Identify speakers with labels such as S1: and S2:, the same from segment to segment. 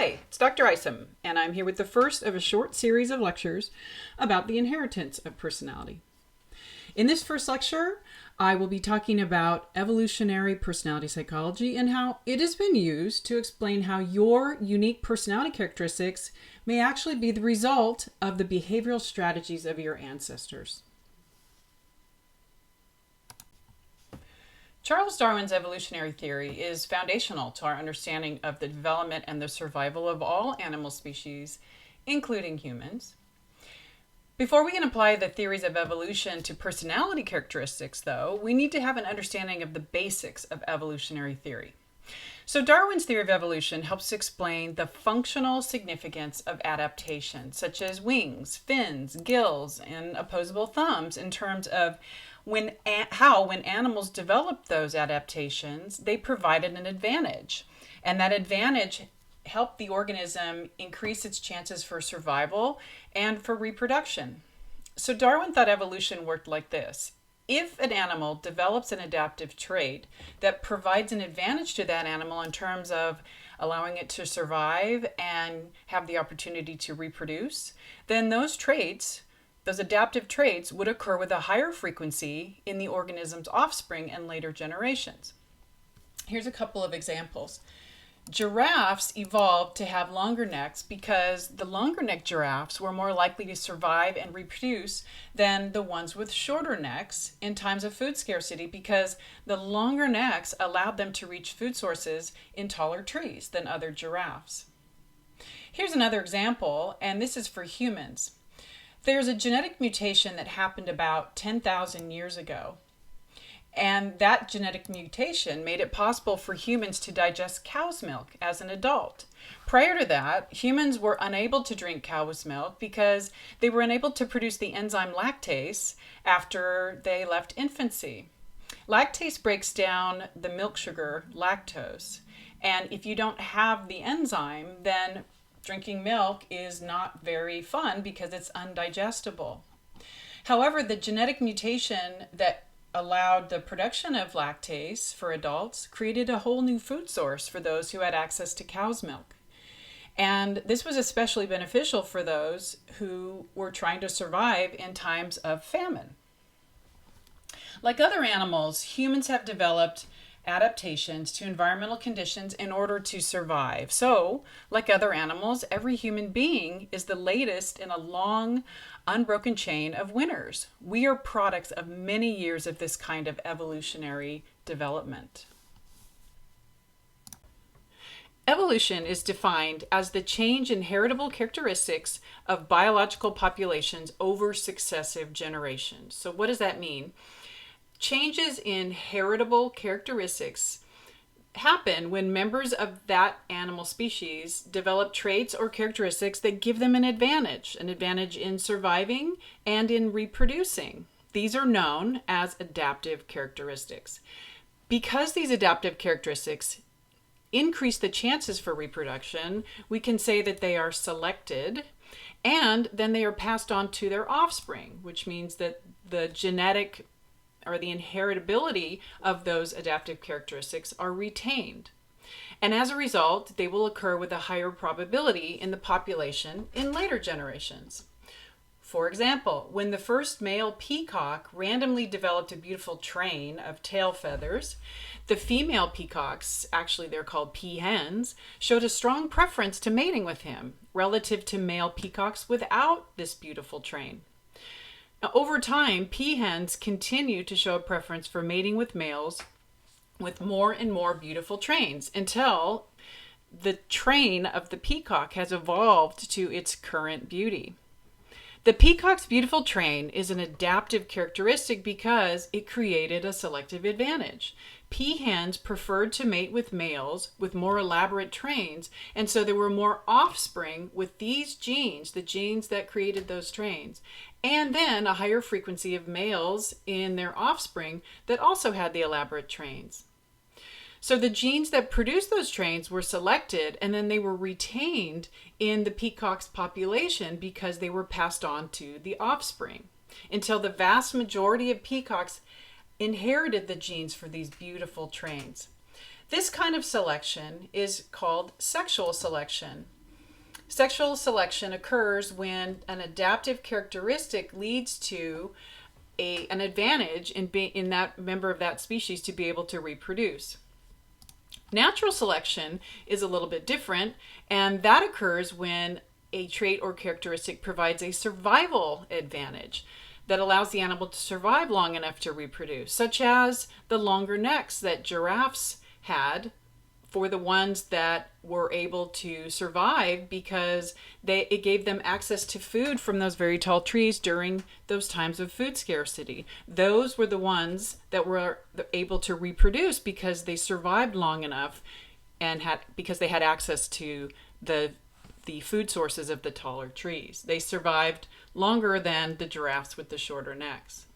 S1: Hi, it's Dr. Isom, and I'm here with the first of a short series of lectures about the inheritance of personality. In this first lecture, I will be talking about evolutionary personality psychology and how it has been used to explain how your unique personality characteristics may actually be the result of the behavioral strategies of your ancestors. Charles Darwin's evolutionary theory is foundational to our understanding of the development and the survival of all animal species, including humans. Before we can apply the theories of evolution to personality characteristics, though, we need to have an understanding of the basics of evolutionary theory. So Darwin's theory of evolution helps explain the functional significance of adaptation, such as wings, fins, gills, and opposable thumbs, in terms of when animals developed those adaptations, they provided an advantage. And that advantage helped the organism increase its chances for survival and for reproduction. So Darwin thought evolution worked like this. If an animal develops an adaptive trait that provides an advantage to that animal in terms of allowing it to survive and have the opportunity to reproduce, then those adaptive traits would occur with a higher frequency in the organism's offspring and later generations. Here's a couple of examples. Giraffes evolved to have longer necks because the longer necked giraffes were more likely to survive and reproduce than the ones with shorter necks in times of food scarcity, because the longer necks allowed them to reach food sources in taller trees than other giraffes. Here's another example, and this is for humans. There's a genetic mutation that happened about 10,000 years ago. And that genetic mutation made it possible for humans to digest cow's milk as an adult. Prior to that, humans were unable to drink cow's milk because they were unable to produce the enzyme lactase after they left infancy. Lactase breaks down the milk sugar lactose. And if you don't have the enzyme, then drinking milk is not very fun because it's undigestible. However, the genetic mutation that allowed the production of lactase for adults created a whole new food source for those who had access to cow's milk. And this was especially beneficial for those who were trying to survive in times of famine. Like other animals, humans have developed adaptations to environmental conditions in order to survive. So, like other animals, every human being is the latest in a long, unbroken chain of winners. We are products of many years of this kind of evolutionary development. Evolution is defined as the change in heritable characteristics of biological populations over successive generations. So what does that mean? Changes in heritable characteristics happen when members of that animal species develop traits or characteristics that give them an advantage in surviving and in reproducing. These are known as adaptive characteristics. Because these adaptive characteristics increase the chances for reproduction, we can say that they are selected, and then they are passed on to their offspring, which means that the genetic or the inheritability of those adaptive characteristics are retained. And as a result, they will occur with a higher probability in the population in later generations. For example, when the first male peacock randomly developed a beautiful train of tail feathers, the female peacocks, actually they're called peahens, showed a strong preference to mating with him relative to male peacocks without this beautiful train. Now, over time, peahens continue to show a preference for mating with males with more and more beautiful trains until the train of the peacock has evolved to its current beauty. The peacock's beautiful train is an adaptive characteristic because it created a selective advantage. Peahens preferred to mate with males with more elaborate trains, and so there were more offspring with these genes, the genes that created those trains, and then a higher frequency of males in their offspring that also had the elaborate trains. So the genes that produced those trains were selected, and then they were retained in the peacock's population because they were passed on to the offspring, until the vast majority of peacocks inherited the genes for these beautiful trains. This kind of selection is called sexual selection, Sexual selection occurs when an adaptive characteristic leads to an advantage in that member of that species to be able to reproduce. Natural selection is a little bit different, and that occurs when a trait or characteristic provides a survival advantage that allows the animal to survive long enough to reproduce, such as the longer necks that giraffes had for the ones that were able to survive because it gave them access to food from those very tall trees during those times of food scarcity. Those were the ones that were able to reproduce because they survived long enough and because they had access to the food sources of the taller trees. They survived longer than the giraffes with the shorter necks.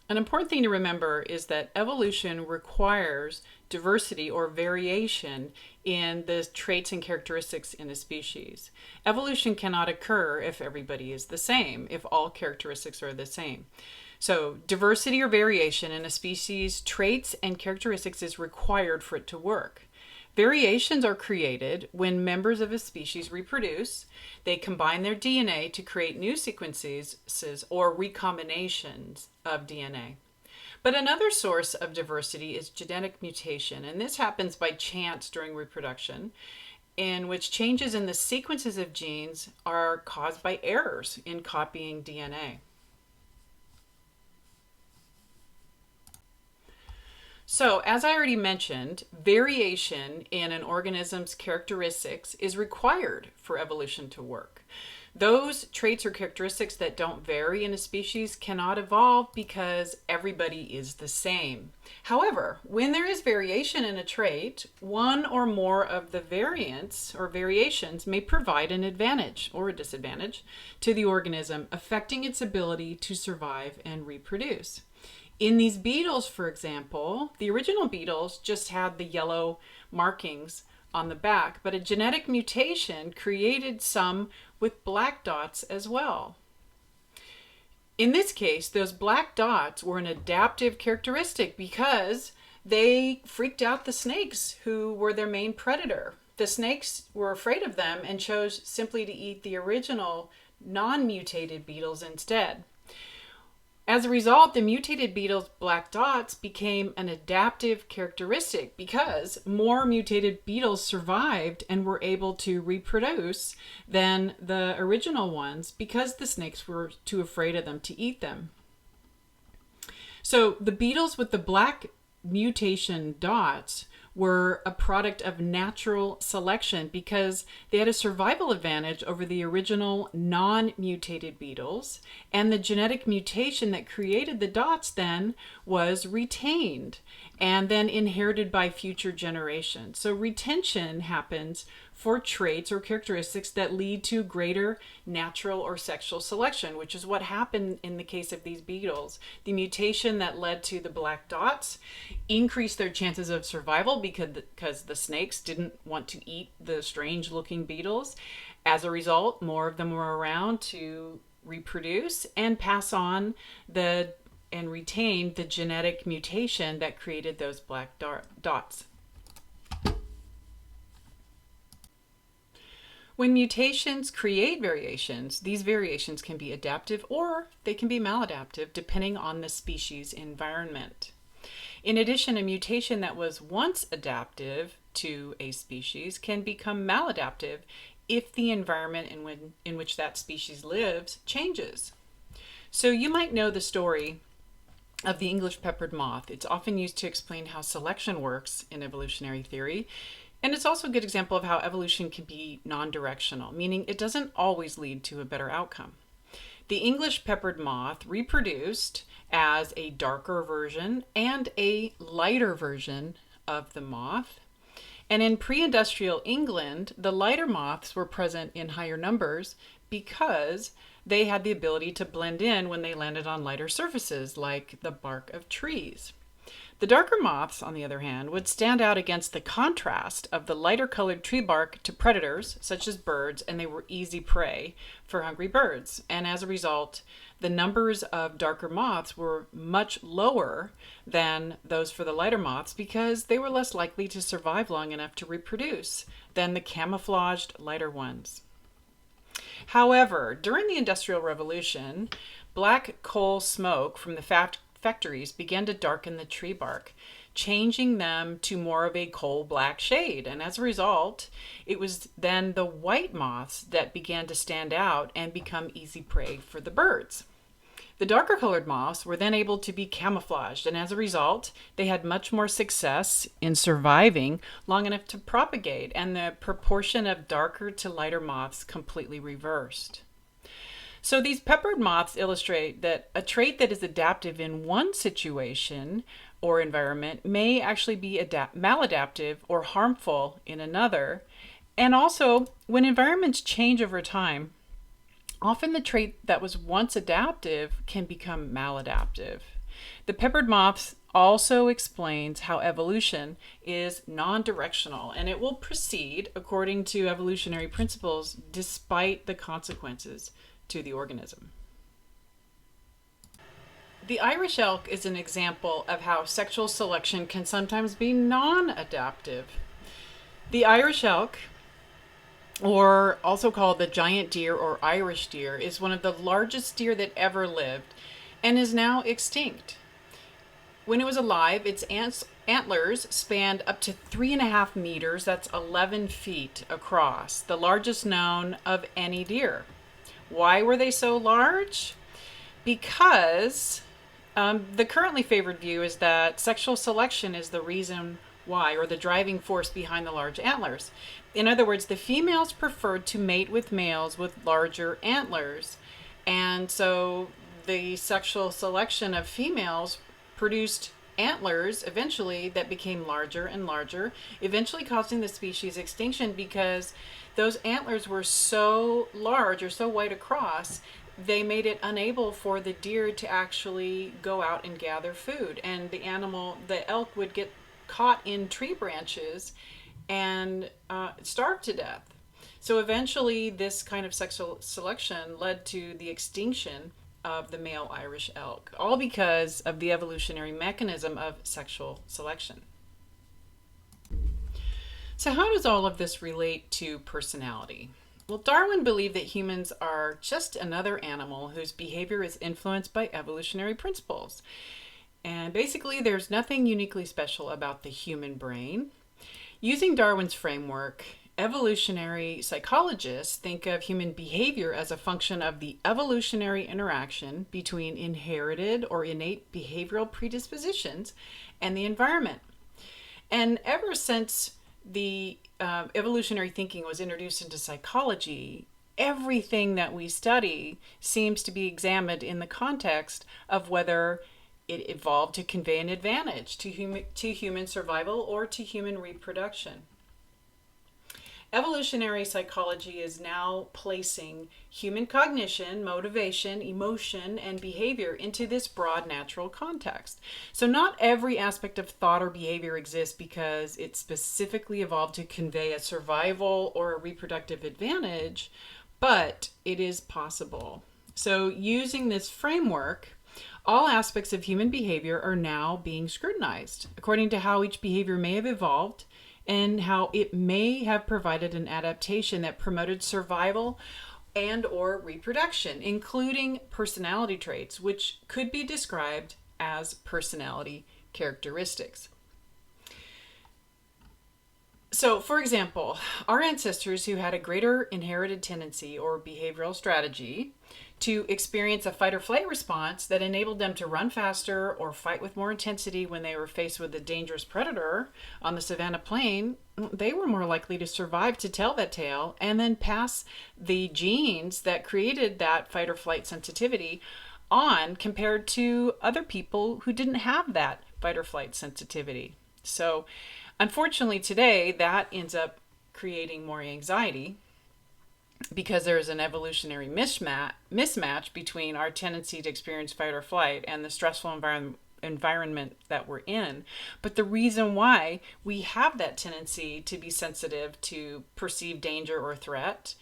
S1: An important thing to remember is that evolution requires diversity or variation in the traits and characteristics in a species. Evolution cannot occur if everybody is the same, if all characteristics are the same. So diversity or variation in a species' traits and characteristics is required for it to work. Variations are created when members of a species reproduce. They combine their DNA to create new sequences or recombinations of DNA. But another source of diversity is genetic mutation, and this happens by chance during reproduction, in which changes in the sequences of genes are caused by errors in copying DNA. So, as I already mentioned, variation in an organism's characteristics is required for evolution to work. Those traits or characteristics that don't vary in a species cannot evolve because everybody is the same. However, when there is variation in a trait, one or more of the variants or variations may provide an advantage or a disadvantage to the organism, affecting its ability to survive and reproduce. In these beetles, for example, the original beetles just had the yellow markings on the back, but a genetic mutation created some with black dots as well. In this case, those black dots were an adaptive characteristic because they freaked out the snakes who were their main predator. The snakes were afraid of them and chose simply to eat the original non-mutated beetles instead. As a result, the mutated beetles' black dots became an adaptive characteristic because more mutated beetles survived and were able to reproduce than the original ones because the snakes were too afraid of them to eat them. So the beetles with the black mutation dots were a product of natural selection because they had a survival advantage over the original non-mutated beetles, and the genetic mutation that created the dots then was retained and then inherited by future generations. So retention happens for traits or characteristics that lead to greater natural or sexual selection, which is what happened in the case of these beetles. The mutation that led to the black dots increased their chances of survival because the snakes didn't want to eat the strange looking beetles. As a result, more of them were around to reproduce and pass on and retain the genetic mutation that created those black dots. When mutations create variations, these variations can be adaptive or they can be maladaptive depending on the species environment. In addition, a mutation that was once adaptive to a species can become maladaptive if the environment in which that species lives changes. So you might know the story of the English peppered moth. It's often used to explain how selection works in evolutionary theory. And it's also a good example of how evolution can be non-directional, meaning it doesn't always lead to a better outcome. The English peppered moth reproduced as a darker version and a lighter version of the moth. And in pre-industrial England, the lighter moths were present in higher numbers because they had the ability to blend in when they landed on lighter surfaces like the bark of trees. The darker moths, on the other hand, would stand out against the contrast of the lighter colored tree bark to predators, such as birds, and they were easy prey for hungry birds. And as a result, the numbers of darker moths were much lower than those for the lighter moths because they were less likely to survive long enough to reproduce than the camouflaged lighter ones. However, during the Industrial Revolution, black coal smoke from the factories began to darken the tree bark, changing them to more of a coal black shade. And as a result, it was then the white moths that began to stand out and become easy prey for the birds. The darker colored moths were then able to be camouflaged, and as a result, they had much more success in surviving long enough to propagate, and the proportion of darker to lighter moths completely reversed. So these peppered moths illustrate that a trait that is adaptive in one situation or environment may actually be maladaptive or harmful in another. And also, when environments change over time, often the trait that was once adaptive can become maladaptive. The peppered moths also explains how evolution is non-directional, and it will proceed according to evolutionary principles despite the consequences to the organism. The Irish elk is an example of how sexual selection can sometimes be non-adaptive. The Irish elk, or also called the giant deer or Irish deer, is one of the largest deer that ever lived and is now extinct. When it was alive, its antlers spanned up to 3.5 meters, that's 11 feet across, the largest known of any deer. Why were they so large? Because the currently favored view is that sexual selection is the reason why, or the driving force behind the large antlers. In other words, the females preferred to mate with males with larger antlers. And so the sexual selection of females produced antlers eventually that became larger and larger, eventually causing the species extinction because those antlers were so large or so wide across, they made it unable for the deer to actually go out and gather food. And the elk would get caught in tree branches and starve to death. So eventually this kind of sexual selection led to the extinction of the male Irish elk, all because of the evolutionary mechanism of sexual selection. So how does all of this relate to personality? Well, Darwin believed that humans are just another animal whose behavior is influenced by evolutionary principles. And basically, there's nothing uniquely special about the human brain. Using Darwin's framework, evolutionary psychologists think of human behavior as a function of the evolutionary interaction between inherited or innate behavioral predispositions and the environment. And ever since the evolutionary thinking was introduced into psychology, everything that we study seems to be examined in the context of whether it evolved to convey an advantage to human survival or to human reproduction. Evolutionary psychology is now placing human cognition, motivation, emotion, and behavior into this broad natural context. So not every aspect of thought or behavior exists because it specifically evolved to convey a survival or a reproductive advantage, but it is possible. So using this framework, all aspects of human behavior are now being scrutinized according to how each behavior may have evolved and how it may have provided an adaptation that promoted survival and or reproduction, including personality traits, which could be described as personality characteristics. So, for example, our ancestors who had a greater inherited tendency or behavioral strategy to experience a fight or flight response that enabled them to run faster or fight with more intensity when they were faced with a dangerous predator on the savanna plain, they were more likely to survive to tell that tale and then pass the genes that created that fight or flight sensitivity on compared to other people who didn't have that fight or flight sensitivity. So, unfortunately, today that ends up creating more anxiety because there is an evolutionary mismatch between our tendency to experience fight or flight and the stressful environment that we're in. But the reason why we have that tendency to be sensitive to perceived danger or threat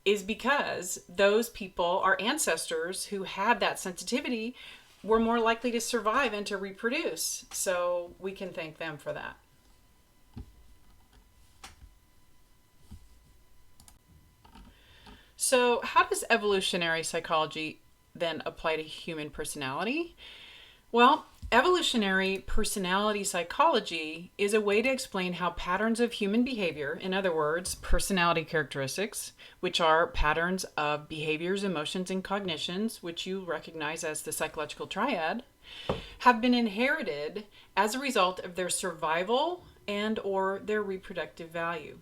S1: is because those people, our ancestors who had that sensitivity, were more likely to survive and to reproduce. So we can thank them for that. So how does evolutionary psychology then apply to human personality? Well, evolutionary personality psychology is a way to explain how patterns of human behavior, in other words, personality characteristics, which are patterns of behaviors, emotions, and cognitions, which you recognize as the psychological triad, have been inherited as a result of their survival and or their reproductive value.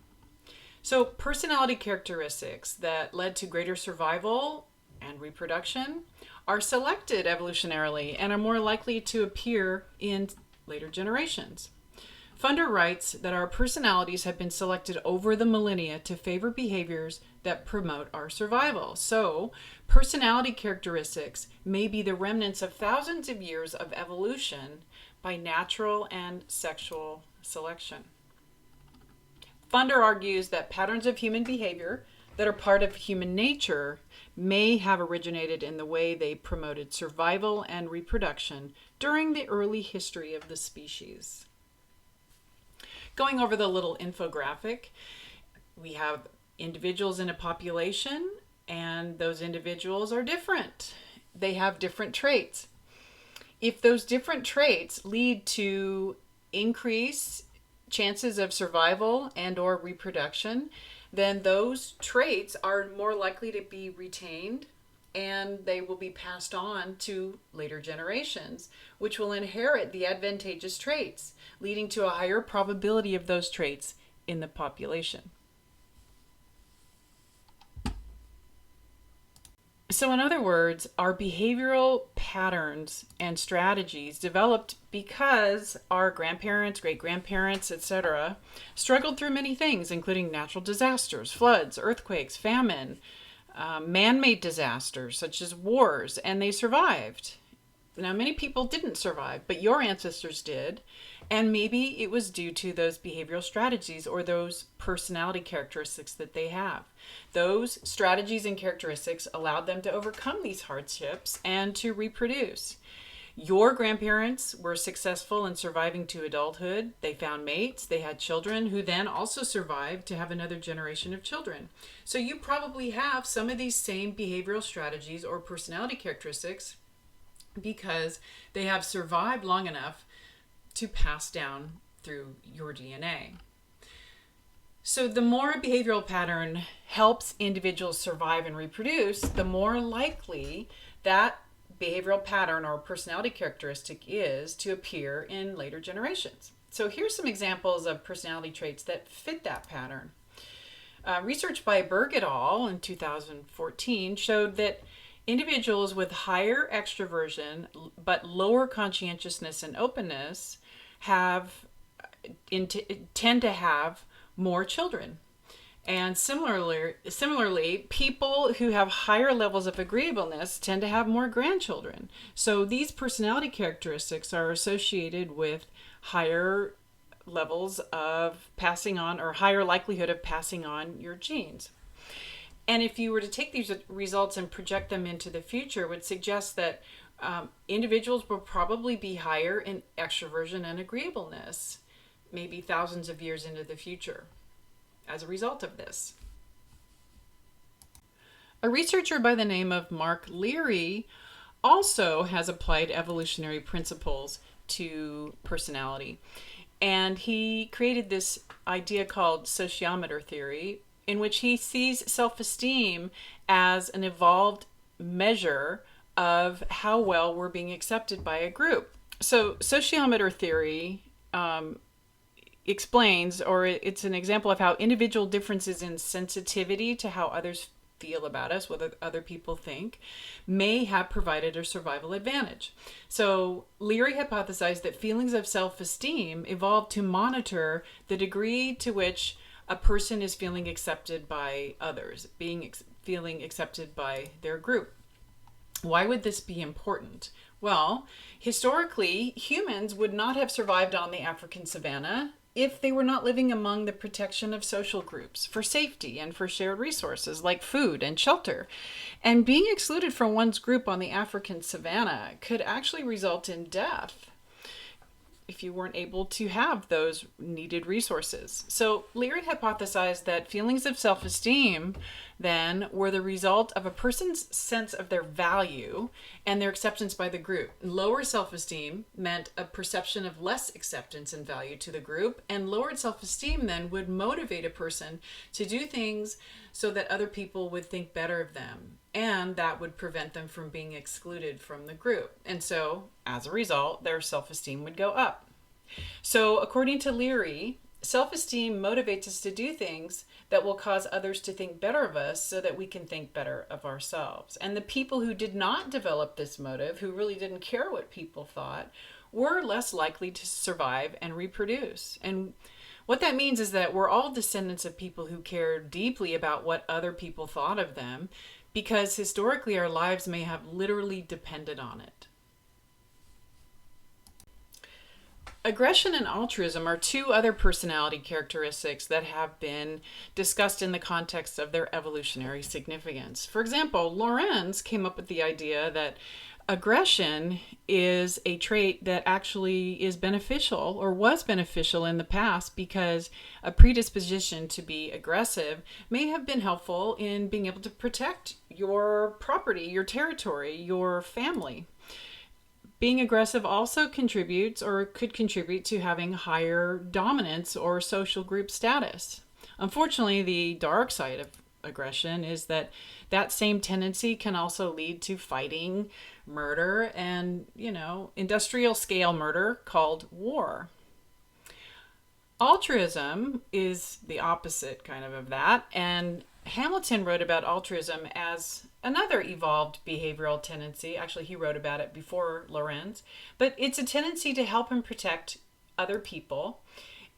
S1: So personality characteristics that led to greater survival and reproduction are selected evolutionarily and are more likely to appear in later generations. Funder writes that our personalities have been selected over the millennia to favor behaviors that promote our survival. So, personality characteristics may be the remnants of thousands of years of evolution by natural and sexual selection. Funder argues that patterns of human behavior that are part of human nature may have originated in the way they promoted survival and reproduction during the early history of the species. Going over the little infographic, we have individuals in a population, and those individuals are different. They have different traits. If those different traits lead to increased chances of survival and or reproduction, then those traits are more likely to be retained and they will be passed on to later generations, which will inherit the advantageous traits, leading to a higher probability of those traits in the population. So in other words, our behavioral patterns and strategies developed because our grandparents, great-grandparents, etc. struggled through many things, including natural disasters, floods, earthquakes, famine, man-made disasters such as wars, and they survived. Now, many people didn't survive, but your ancestors did, and maybe it was due to those behavioral strategies or those personality characteristics that they have. Those strategies and characteristics allowed them to overcome these hardships and to reproduce. Your grandparents were successful in surviving to adulthood. They found mates, they had children who then also survived to have another generation of children. So you probably have some of these same behavioral strategies or personality characteristics because they have survived long enough to pass down through your DNA. So the more a behavioral pattern helps individuals survive and reproduce, the more likely that behavioral pattern or personality characteristic is to appear in later generations. So here's some examples of personality traits that fit that pattern. Research by Berg et al. In 2014 showed that individuals with higher extroversion but lower conscientiousness and openness tend to have more children. And similarly, people who have higher levels of agreeableness tend to have more grandchildren. So these personality characteristics are associated with higher levels of passing on or higher likelihood of passing on your genes. And if you were to take these results and project them into the future, would suggest that individuals will probably be higher in extroversion and agreeableness, maybe thousands of years into the future, as a result of this. A researcher by the name of Mark Leary also has applied evolutionary principles to personality. And he created this idea called sociometer theory, in which he sees self-esteem as an evolved measure of how well we're being accepted by a group. So sociometer theory explains, or it's an example of how individual differences in sensitivity to how others feel about us, what other people think, may have provided a survival advantage. So Leary hypothesized that feelings of self-esteem evolved to monitor the degree to which a person is feeling accepted by others, feeling accepted by their group. Why would this be important? Well, historically, humans would not have survived on the African savanna if they were not living among the protection of social groups for safety and for shared resources like food and shelter. And being excluded from one's group on the African savanna could actually result in death if you weren't able to have those needed resources. So Leary hypothesized that feelings of self-esteem then were the result of a person's sense of their value and their acceptance by the group. Lower self-esteem meant a perception of less acceptance and value to the group, and lowered self-esteem then would motivate a person to do things so that other people would think better of them, and that would prevent them from being excluded from the group. And so, as a result, their self-esteem would go up. So, according to Leary, self-esteem motivates us to do things that will cause others to think better of us so that we can think better of ourselves. And the people who did not develop this motive, who really didn't care what people thought, were less likely to survive and reproduce. And what that means is that we're all descendants of people who care deeply about what other people thought of them, because historically our lives may have literally depended on it. Aggression and altruism are two other personality characteristics that have been discussed in the context of their evolutionary significance. For example, Lorenz came up with the idea that aggression is a trait that actually is beneficial or was beneficial in the past because a predisposition to be aggressive may have been helpful in being able to protect your property, your territory, your family. Being aggressive also contributes or could contribute to having higher dominance or social group status. Unfortunately, the dark side of aggression is that that same tendency can also lead to fighting, murder, and, industrial scale murder called war. Altruism is the opposite kind of that, and Hamilton wrote about altruism as another evolved behavioral tendency. Actually, he wrote about it before Lorenz, but it's a tendency to help and protect other people.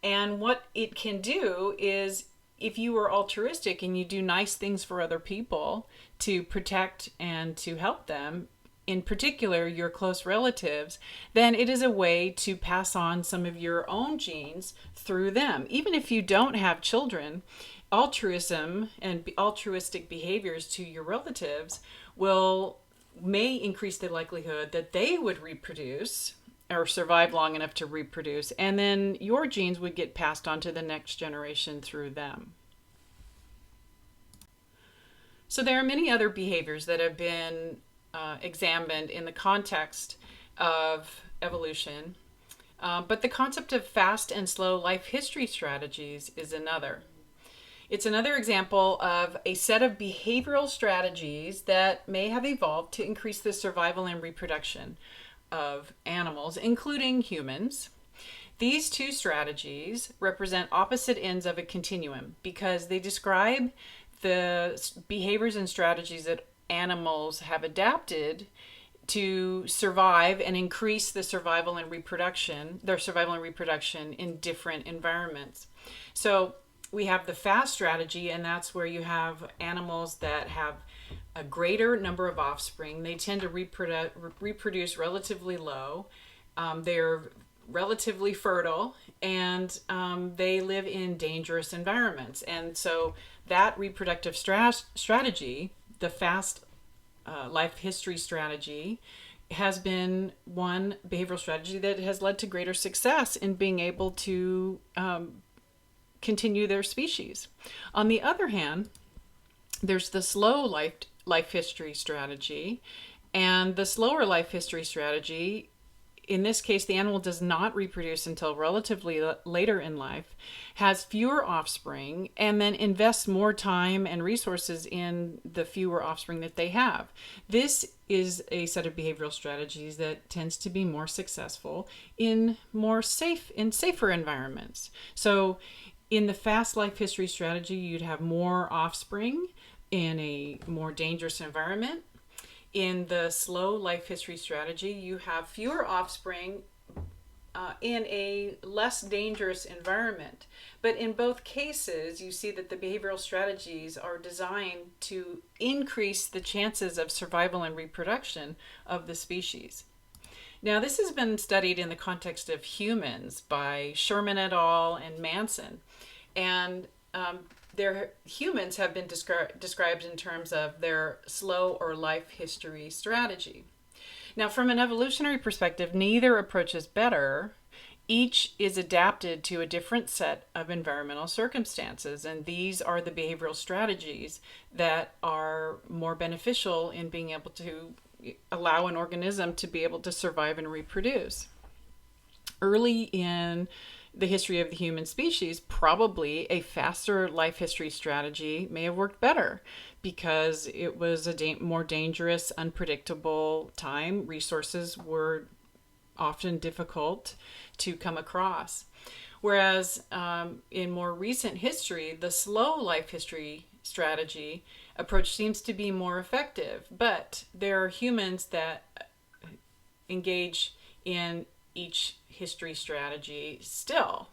S1: And what it can do is, if you are altruistic and you do nice things for other people to protect and to help them, in particular your close relatives, then it is a way to pass on some of your own genes through them. Even if you don't have children, altruism and altruistic behaviors to your relatives may increase the likelihood that they would reproduce or survive long enough to reproduce, and then your genes would get passed on to the next generation through them. So there are many other behaviors that have been examined in the context of evolution, but the concept of fast and slow life history strategies is another. It's another example of a set of behavioral strategies that may have evolved to increase the survival and reproduction of animals, including humans. These two strategies represent opposite ends of a continuum because they describe the behaviors and strategies that animals have adapted to survive and increase the survival and reproduction in different environments. So we have the fast strategy, and that's where you have animals that have a greater number of offspring. They tend to reproduce relatively low. They're relatively fertile, and they live in dangerous environments. And so that reproductive strategy, the fast life history strategy, has been one behavioral strategy that has led to greater success in being able to continue their species. On the other hand, there's the slow life history strategy, and the slower life history strategy, in this case, the animal does not reproduce until relatively later in life, has fewer offspring, and then invests more time and resources in the fewer offspring that they have. This is a set of behavioral strategies that tends to be more successful in safer environments. So in the fast life history strategy, you'd have more offspring in a more dangerous environment. In the slow life history strategy, you have fewer offspring in a less dangerous environment. But in both cases, you see that the behavioral strategies are designed to increase the chances of survival and reproduction of the species. Now, this has been studied in the context of humans by Sherman et al. And Manson. And their humans have been described in terms of their slow or life history strategy. Now, from an evolutionary perspective, neither approach is better. Each is adapted to a different set of environmental circumstances, and these are the behavioral strategies that are more beneficial in being able to allow an organism to be able to survive and reproduce. Early in the history of the human species, probably a faster life history strategy may have worked better because it was a more dangerous, unpredictable time. Resources were often difficult to come across. Whereas in more recent history, the slow life history strategy approach seems to be more effective. But there are humans that engage in each history strategy still.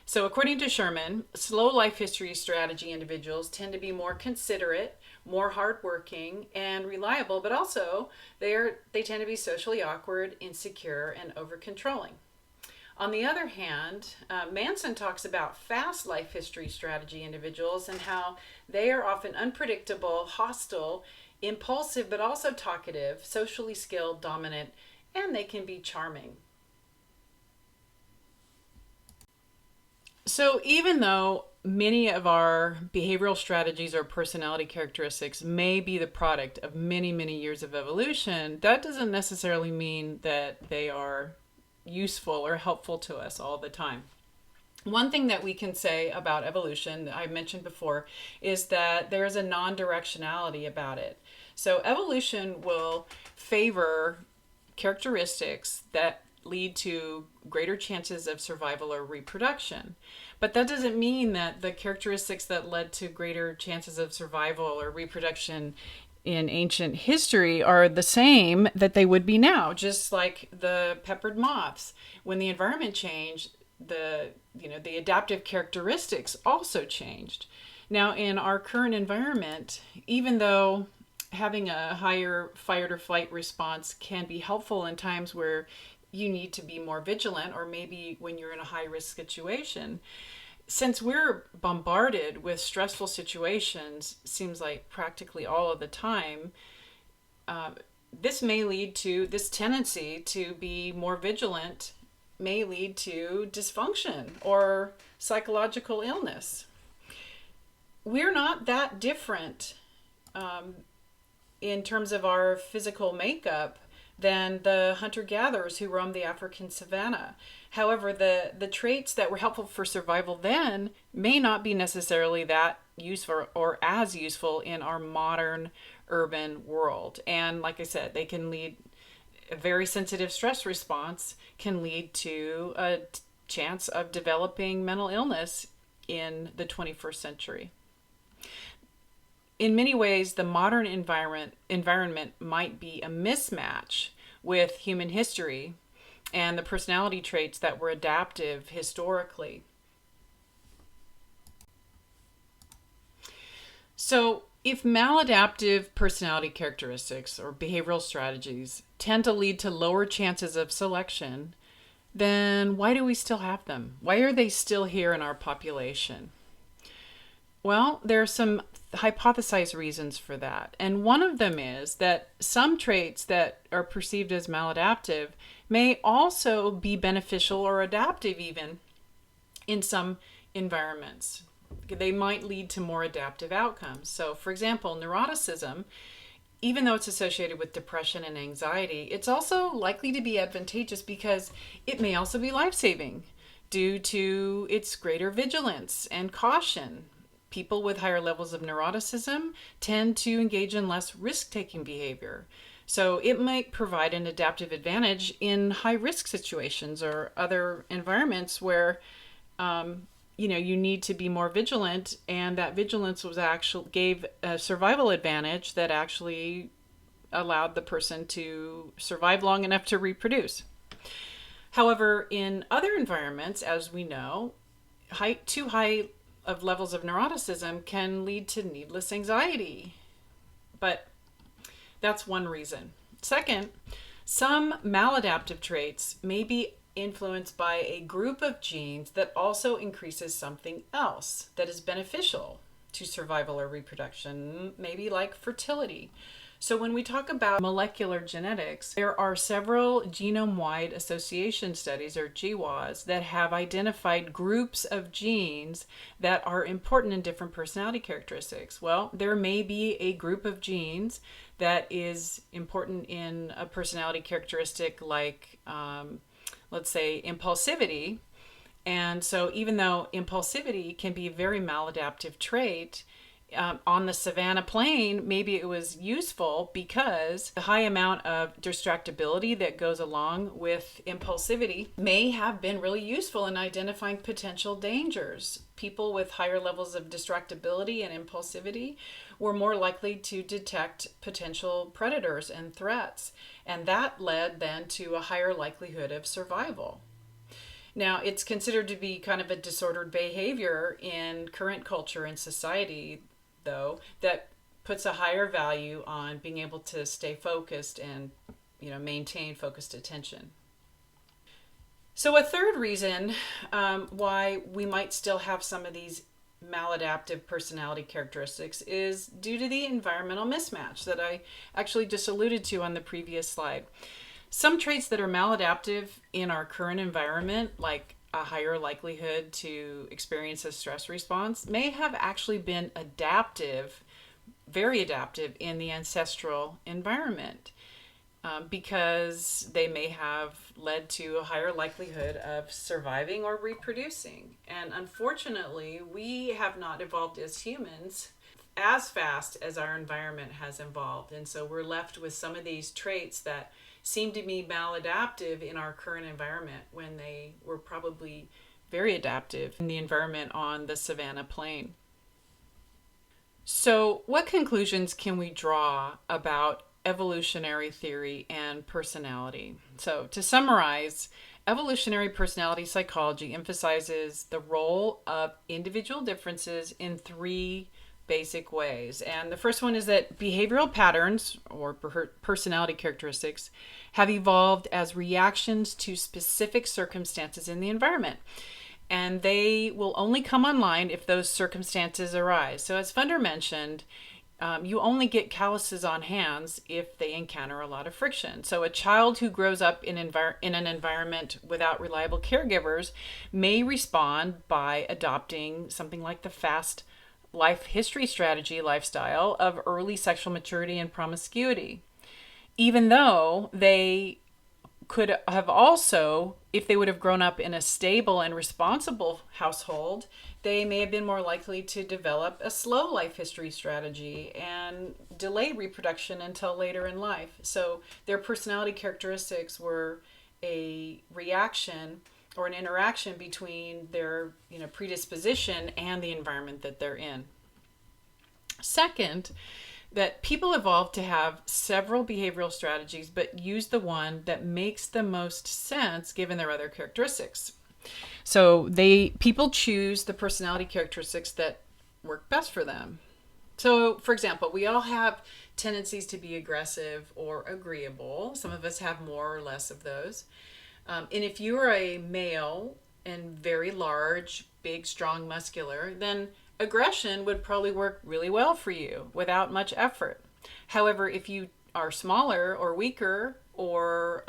S1: So according to Sherman, slow life history strategy individuals tend to be more considerate, more hardworking, and reliable, but also they tend to be socially awkward, insecure, and over-controlling. On the other hand, Manson talks about fast life history strategy individuals and how they are often unpredictable, hostile, impulsive, but also talkative, socially skilled, dominant, and they can be charming. So even though many of our behavioral strategies or personality characteristics may be the product of many, many years of evolution, that doesn't necessarily mean that they are useful or helpful to us all the time. One thing that we can say about evolution that I mentioned before is that there's a non-directionality about it. So evolution will favor characteristics that lead to greater chances of survival or reproduction. But that doesn't mean that the characteristics that led to greater chances of survival or reproduction in ancient history are the same that they would be now. Just like the peppered moths, when the environment changed, the adaptive characteristics also changed. Now, in our current environment, even though having a higher fight or flight response can be helpful in times where you need to be more vigilant, or maybe when you're in a high risk situation, since we're bombarded with stressful situations, seems like practically all of the time, this tendency to be more vigilant may lead to dysfunction or psychological illness. We're not that different in terms of our physical makeup than the hunter-gatherers who roamed the African savanna. However, the traits that were helpful for survival then may not be necessarily that useful or as useful in our modern urban world. And like I said, they can lead, a very sensitive stress response can lead to a chance of developing mental illness in the 21st century. In many ways, the modern environment might be a mismatch with human history and the personality traits that were adaptive historically. So, if maladaptive personality characteristics or behavioral strategies tend to lead to lower chances of selection, then why do we still have them? Why are they still here in our population? Well, there are some hypothesized reasons for that. And one of them is that some traits that are perceived as maladaptive may also be beneficial or adaptive even in some environments. They might lead to more adaptive outcomes. So, for example, neuroticism, even though it's associated with depression and anxiety, it's also likely to be advantageous because it may also be life-saving due to its greater vigilance and caution. People with higher levels of neuroticism tend to engage in less risk-taking behavior. So it might provide an adaptive advantage in high-risk situations or other environments where you need to be more vigilant, and that vigilance gave a survival advantage that actually allowed the person to survive long enough to reproduce. However, in other environments, as we know, too high of levels of neuroticism can lead to needless anxiety. But that's one reason. Second, Some maladaptive traits may be influenced by a group of genes that also increases something else that is beneficial to survival or reproduction, maybe like fertility. So when we talk about molecular genetics, there are several genome-wide association studies, or GWAS, that have identified groups of genes that are important in different personality characteristics. Well, there may be a group of genes that is important in a personality characteristic like, let's say, impulsivity. And so even though impulsivity can be a very maladaptive trait, on the savanna plain, maybe it was useful because the high amount of distractibility that goes along with impulsivity may have been really useful in identifying potential dangers. People with higher levels of distractibility and impulsivity were more likely to detect potential predators and threats, and that led then to a higher likelihood of survival. Now, it's considered to be kind of a disordered behavior in current culture and society, though, that puts a higher value on being able to stay focused and, maintain focused attention. So a third reason why we might still have some of these maladaptive personality characteristics is due to the environmental mismatch that I actually just alluded to on the previous slide. Some traits that are maladaptive in our current environment, like a higher likelihood to experience a stress response, may have actually been adaptive, very adaptive in the ancestral environment, because they may have led to a higher likelihood of surviving or reproducing. And unfortunately, we have not evolved as humans as fast as our environment has evolved. And so we're left with some of these traits that seem to be maladaptive in our current environment when they were probably very adaptive in the environment on the savanna plain. So, what conclusions can we draw about evolutionary theory and personality? So, to summarize, evolutionary personality psychology emphasizes the role of individual differences in three basic ways. And the first one is that behavioral patterns or personality characteristics have evolved as reactions to specific circumstances in the environment. And they will only come online if those circumstances arise. So as Funder mentioned, you only get calluses on hands if they encounter a lot of friction. So a child who grows up in an environment without reliable caregivers may respond by adopting something like the fast life history strategy lifestyle of early sexual maturity and promiscuity, even though they could have also, if they would have grown up in a stable and responsible household, they may have been more likely to develop a slow life history strategy and delay reproduction until later in life. So their personality characteristics were a reaction or an interaction between their predisposition and the environment that they're in. Second, that people evolved to have several behavioral strategies, but use the one that makes the most sense given their other characteristics. So people choose the personality characteristics that work best for them. So, for example, we all have tendencies to be aggressive or agreeable. Some of us have more or less of those. And if you are a male and very large, big, strong, muscular, then aggression would probably work really well for you without much effort. However, if you are smaller or weaker or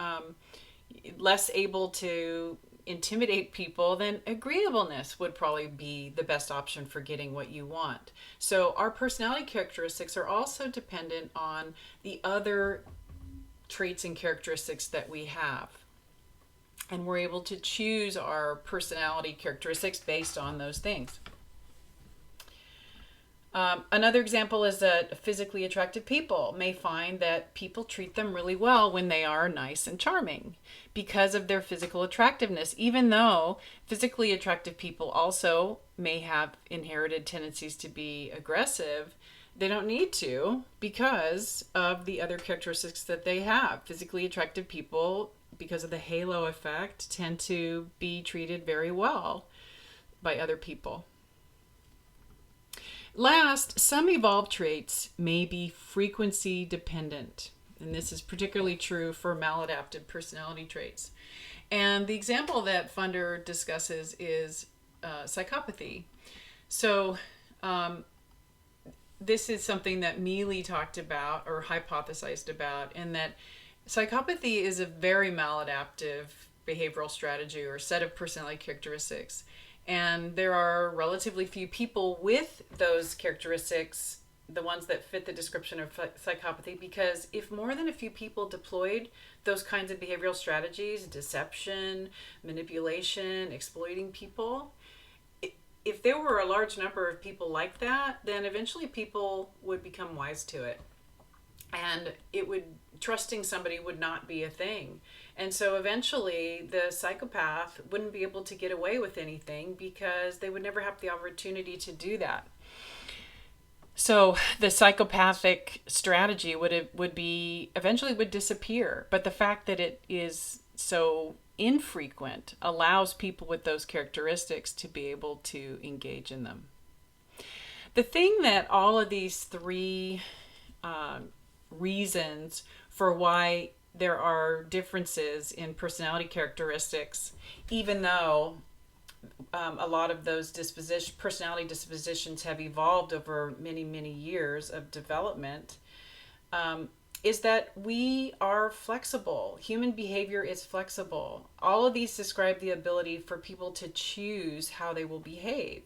S1: less able to intimidate people, then agreeableness would probably be the best option for getting what you want. So our personality characteristics are also dependent on the other traits and characteristics that we have. And we're able to choose our personality characteristics based on those things. Another example is that physically attractive people may find that people treat them really well when they are nice and charming because of their physical attractiveness, even though physically attractive people also may have inherited tendencies to be aggressive. They don't need to because of the other characteristics that they have. Physically attractive people, because of the halo effect, tend to be treated very well by other people. Last, some evolved traits may be frequency dependent. And this is particularly true for maladaptive personality traits. And the example that Funder discusses is psychopathy. So, this is something that Mealy talked about or hypothesized about, in that psychopathy is a very maladaptive behavioral strategy or set of personality characteristics. And there are relatively few people with those characteristics, the ones that fit the description of psychopathy, because if more than a few people deployed those kinds of behavioral strategies, deception, manipulation, exploiting people, if there were a large number of people like that, then eventually people would become wise to it. And trusting somebody would not be a thing. And so eventually the psychopath wouldn't be able to get away with anything because they would never have the opportunity to do that. So the psychopathic strategy would eventually disappear. But the fact that it is so infrequent allows people with those characteristics to be able to engage in them. The thing that all of these three reasons for why there are differences in personality characteristics, even though a lot of those personality dispositions have evolved over many, many years of development, is that we are flexible. Human behavior is flexible. All of these describe the ability for people to choose how they will behave.